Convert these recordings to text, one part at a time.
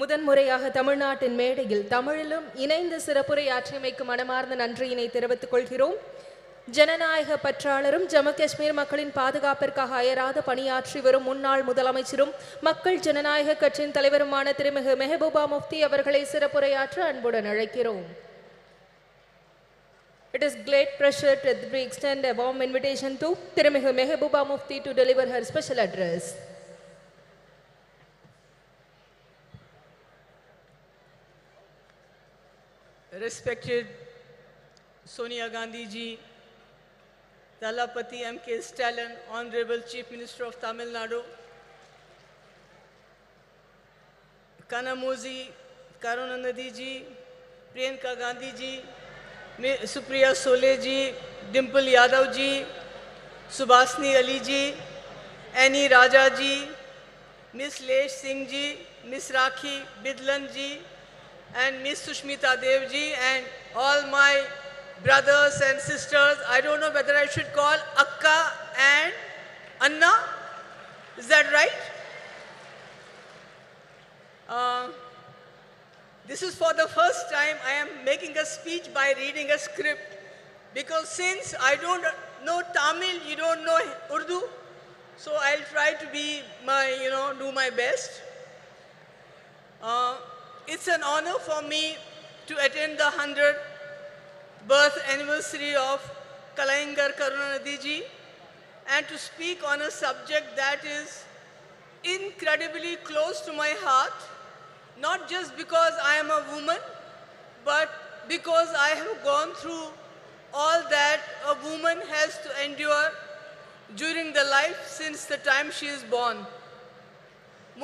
முதன்முறையாக தமிழ்நாட்டின் மேடையில் தமிழிலும் இணைந்து சிறப்புரையாற்றியமைக்கு மனமார்ந்த நன்றியினை தெரிவித்துக் கொள்கிறோம். ஜனநாயக பற்றாளரும் ஜம்மு காஷ்மீர் மக்களின் பாதுகாப்பிற்காக அயராத பணியாற்றி வரும் முன்னாள் முதலமைச்சரும் மக்கள் ஜனநாயக கட்சியின் தலைவருமான திருமிகு மெஹபூபா முஃப்தி அவர்களை சிறப்புரையாற்ற அன்புடன் அழைக்கிறோம். It is great pleasure to extend a warm invitation to திருமிகு Mehbooba Mufti to deliver her special address. Respected Sonia Gandhi ji, Dalapati M.K. Stalin, Honorable Chief Minister of Tamilnadu, Kanamozi Karunanidhi ji, Priyanka Gandhi ji, Supriya Sole ji, Dimple Yadav ji, Subhasni Ali ji, Annie Raja ji, Miss Lesh Singh ji, Miss Rakhi Bidlan ji, and Miss Sushmita Dev ji, and all my brothers and sisters. I don't know whether I should call Akka and Anna. Is that right? This is for the first time I am making a speech by reading a script, because since I don't know Tamil, you don't know Urdu, so I'll try to be do my best. It's an honor for me to attend the 100th birth anniversary of Kalaingar Karunanidhi ji and to speak on a subject that is incredibly close to my heart, not just because I am a woman, but because I have gone through all that a woman has to endure during the life since the time she is born.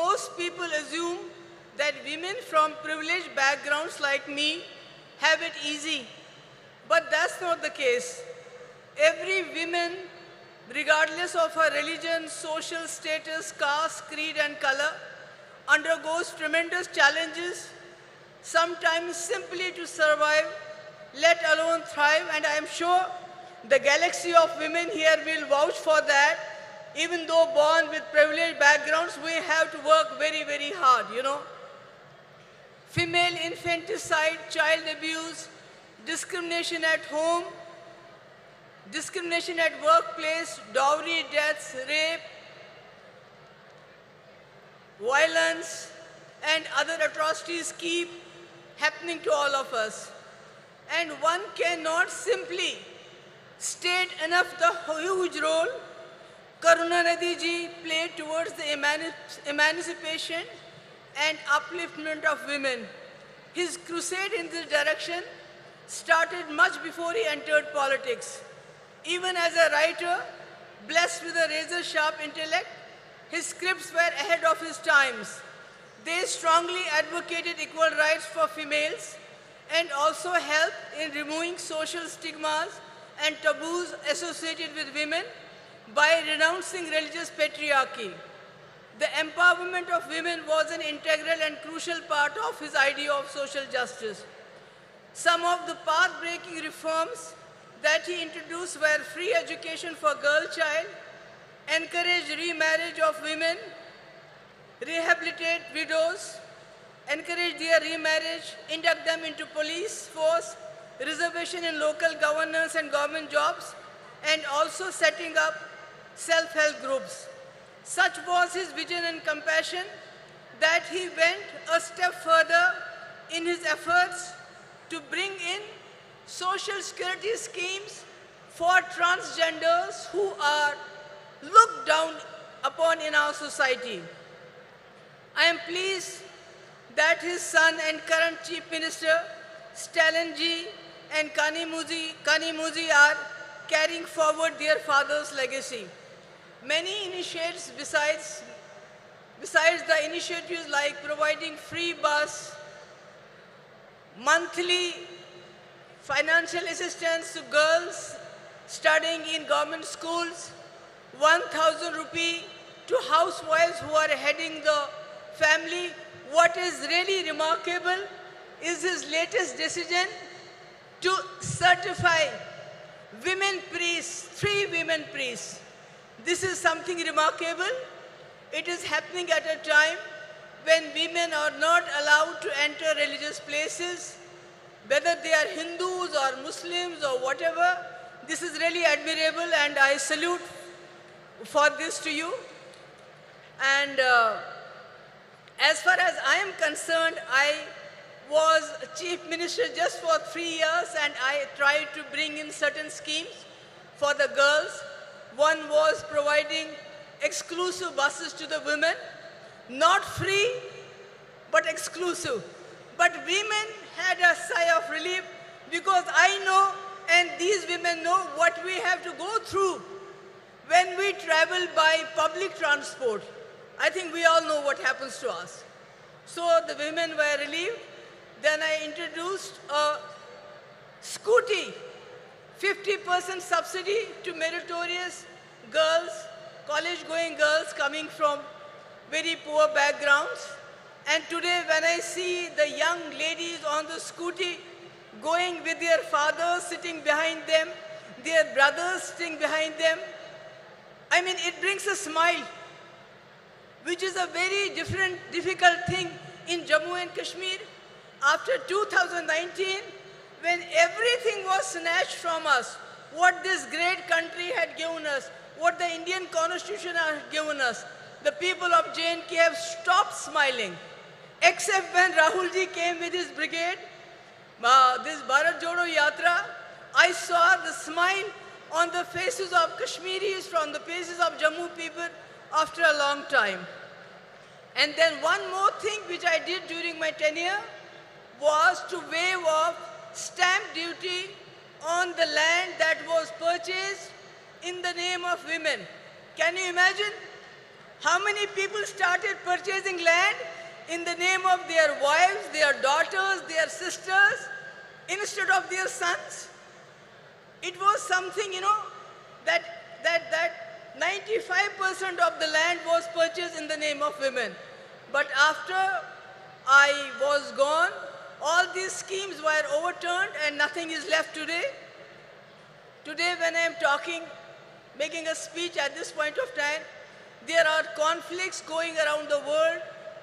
Most people assume that women from privileged backgrounds like me have it easy, but that's not the case. Every woman, regardless of her religion, social status, caste, creed and color, undergoes tremendous challenges, sometimes simply to survive, let alone thrive, and I am sure the galaxy of women here will vouch for that. Even though born with privileged backgrounds, we have to work very, very hard, Female infanticide, child abuse, discrimination at home, discrimination at workplace, dowry, deaths, rape, violence, and other atrocities keep happening to all of us. And one cannot simply state enough the huge role Karunanidhi ji played towards the emancipation and upliftment of women. His crusade in this direction started much before he entered politics. Even as a writer, blessed with a razor-sharp intellect, his scripts were ahead of his times. They strongly advocated equal rights for females and also helped in removing social stigmas and taboos associated with women by renouncing religious patriarchy. The empowerment of women was an integral and crucial part of his idea of social justice. Some of the path-breaking reforms that he introduced were free education for girl child, encourage remarriage of women, rehabilitate widows, encourage their remarriage, induct them into police force, reservation in local governance and government jobs, and also setting up self-help groups. Such was his vision and compassion that he went a step further in his efforts to bring in social security schemes for transgenders who are looked down upon in our society. I am pleased that his son and current Chief Minister, Stalin ji and Kanimuzi are carrying forward their father's legacy. Many initiatives besides the initiatives like providing free bus, monthly financial assistance to girls studying in government schools, 1,000 rupee to housewives who are heading the family. What is really remarkable is his latest decision to certify women priests, 3 women priests. This is something remarkable. It is happening at a time when women are not allowed to enter religious places, whether they are Hindus or Muslims or whatever. This is really admirable, and I salute for this to you. And as far as I am concerned, I was chief minister just for 3 years, and I tried to bring in certain schemes for the girls. One was providing exclusive buses to the women, not free, but exclusive. But women had a sigh of relief, because I know, and these women know, what we have to go through when we travel by public transport. I think we all know what happens to us. So the women were relieved. Then I introduced a scooty, 50% subsidy to meritorious girls, college-going girls coming from very poor backgrounds. And today when I see the young ladies on the scooty going with their fathers sitting behind them, their brothers sitting behind them, I mean, it brings a smile, which is a very difficult thing in Jammu and Kashmir. After 2019, when everything was snatched from us, what this great country had given us, what the Indian Constitution had given us, the people of J&K have stopped smiling, except when Rahul ji came with his brigade, this Bharat Jodo Yatra. I saw the smile on the faces of Kashmiris, from the faces of Jammu people after a long time. And then one more thing which I did during my tenure was to waive off stamp duty on the land that was purchased in the name of women. Can you imagine how many people started purchasing land in the name of their wives, their daughters, their sisters, instead of their sons? It was something, that 95% of the land was purchased in the name of women. But after I was gone, all these schemes were overturned and nothing is left today. Today when I am talking, making a speech at this point of time, there are conflicts going around the world.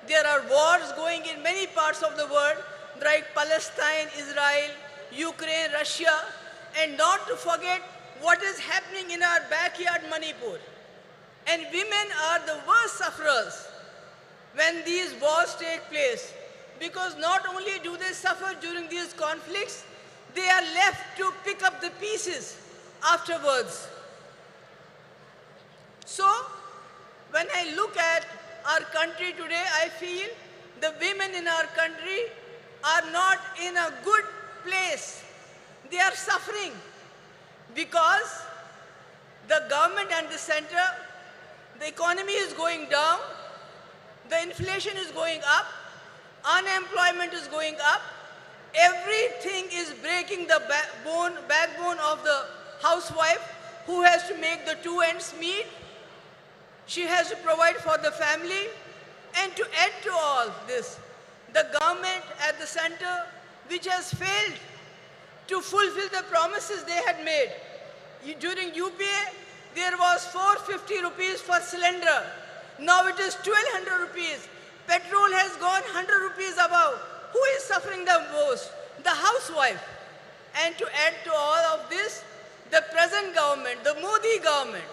There are wars going in many parts of the world, like Palestine, Israel, Ukraine, Russia, and not to forget what is happening in our backyard, Manipur. And women are the worst sufferers when these wars take place, because not only do they suffer during these conflicts, they are left to pick up the pieces afterwards. So, when I look at our country today, I feel the women in our country are not in a good place. They are suffering because the government and the center, the economy is going down, the inflation is going up, unemployment is going up, everything is breaking the backbone of the housewife who has to make the two ends meet. She has to provide for the family. And to add to all this, the government at the center, which has failed to fulfill the promises they had made. During UPA, there was 450 rupees for cylinder. Now it is 1200 rupees. Petrol has gone 100 rupees above. Who is suffering the most? The housewife. And to add to all of this, the present government, the Modi government,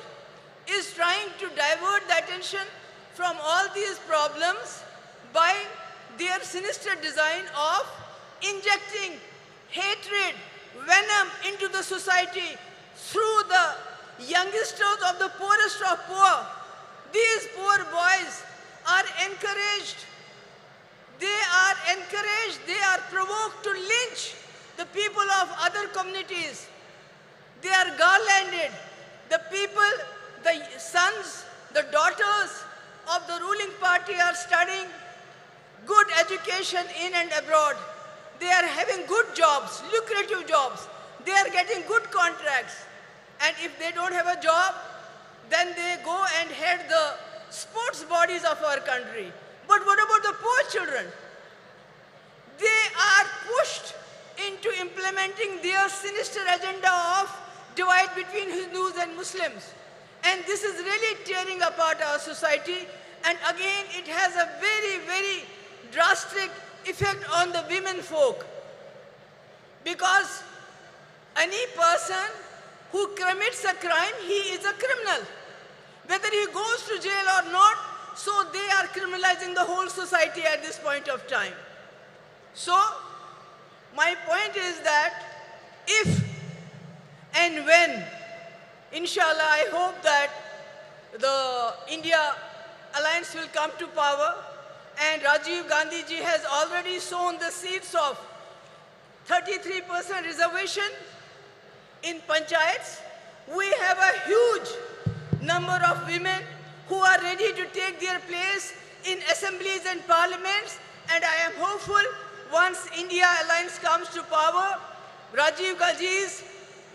is trying to divert the attention from all these problems by their sinister design of injecting hatred, venom into the society through the youngsters of the poorest of poor. These poor boys are encouraged. They are provoked to lynch the people of other communities. They are garlanded. The people, the sons, the daughters of the ruling party are studying good education in and abroad. They are having good jobs, lucrative jobs. They are getting good contracts. And if they don't have a job, then they go and head the sports bodies of our country. But what about the poor children? They are pushed into implementing their sinister agenda of divide between Hindus and Muslims. And this is really tearing apart our society. And again, it has a very, very drastic effect on the women folk. Because any person who commits a crime, he is a criminal. Whether he goes to jail or not, so they are criminalizing the whole society at this point of time. So, my point is that if and when, inshallah, I hope that the India alliance will come to power, and Rajiv Gandhi ji has already sown the seeds of 33% reservation in panchayats. We have a huge number of women who are ready to take their place in assemblies and parliaments, and I am hopeful once India alliance comes to power, Rajiv Gandhi's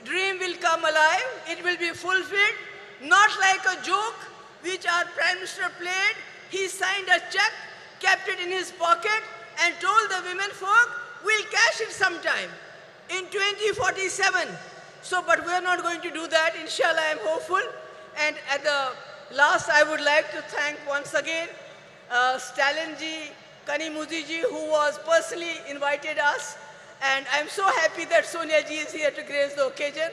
dream will come alive, it will be fulfilled, not like a joke which our Prime Minister played. He signed a check, kept it in his pocket and told the women folk, we'll cash it sometime in 2047. So, but we are not going to do that, inshallah. I am hopeful. And at the last, I would like to thank once again Stalin ji, Kani Muzi ji, who was personally invited us. And I'm so happy that Sonia ji is here to grace the occasion.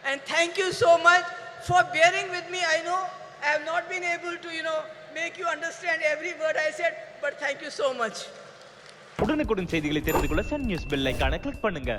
And thank you so much for bearing with me. I know I have not been able to, make you understand every word I said, but thank you so much. உடனுக்குடன் செய்திகளை தெரிந்து கொள்ள Sun news bell ஐகானை click பண்ணுங்க.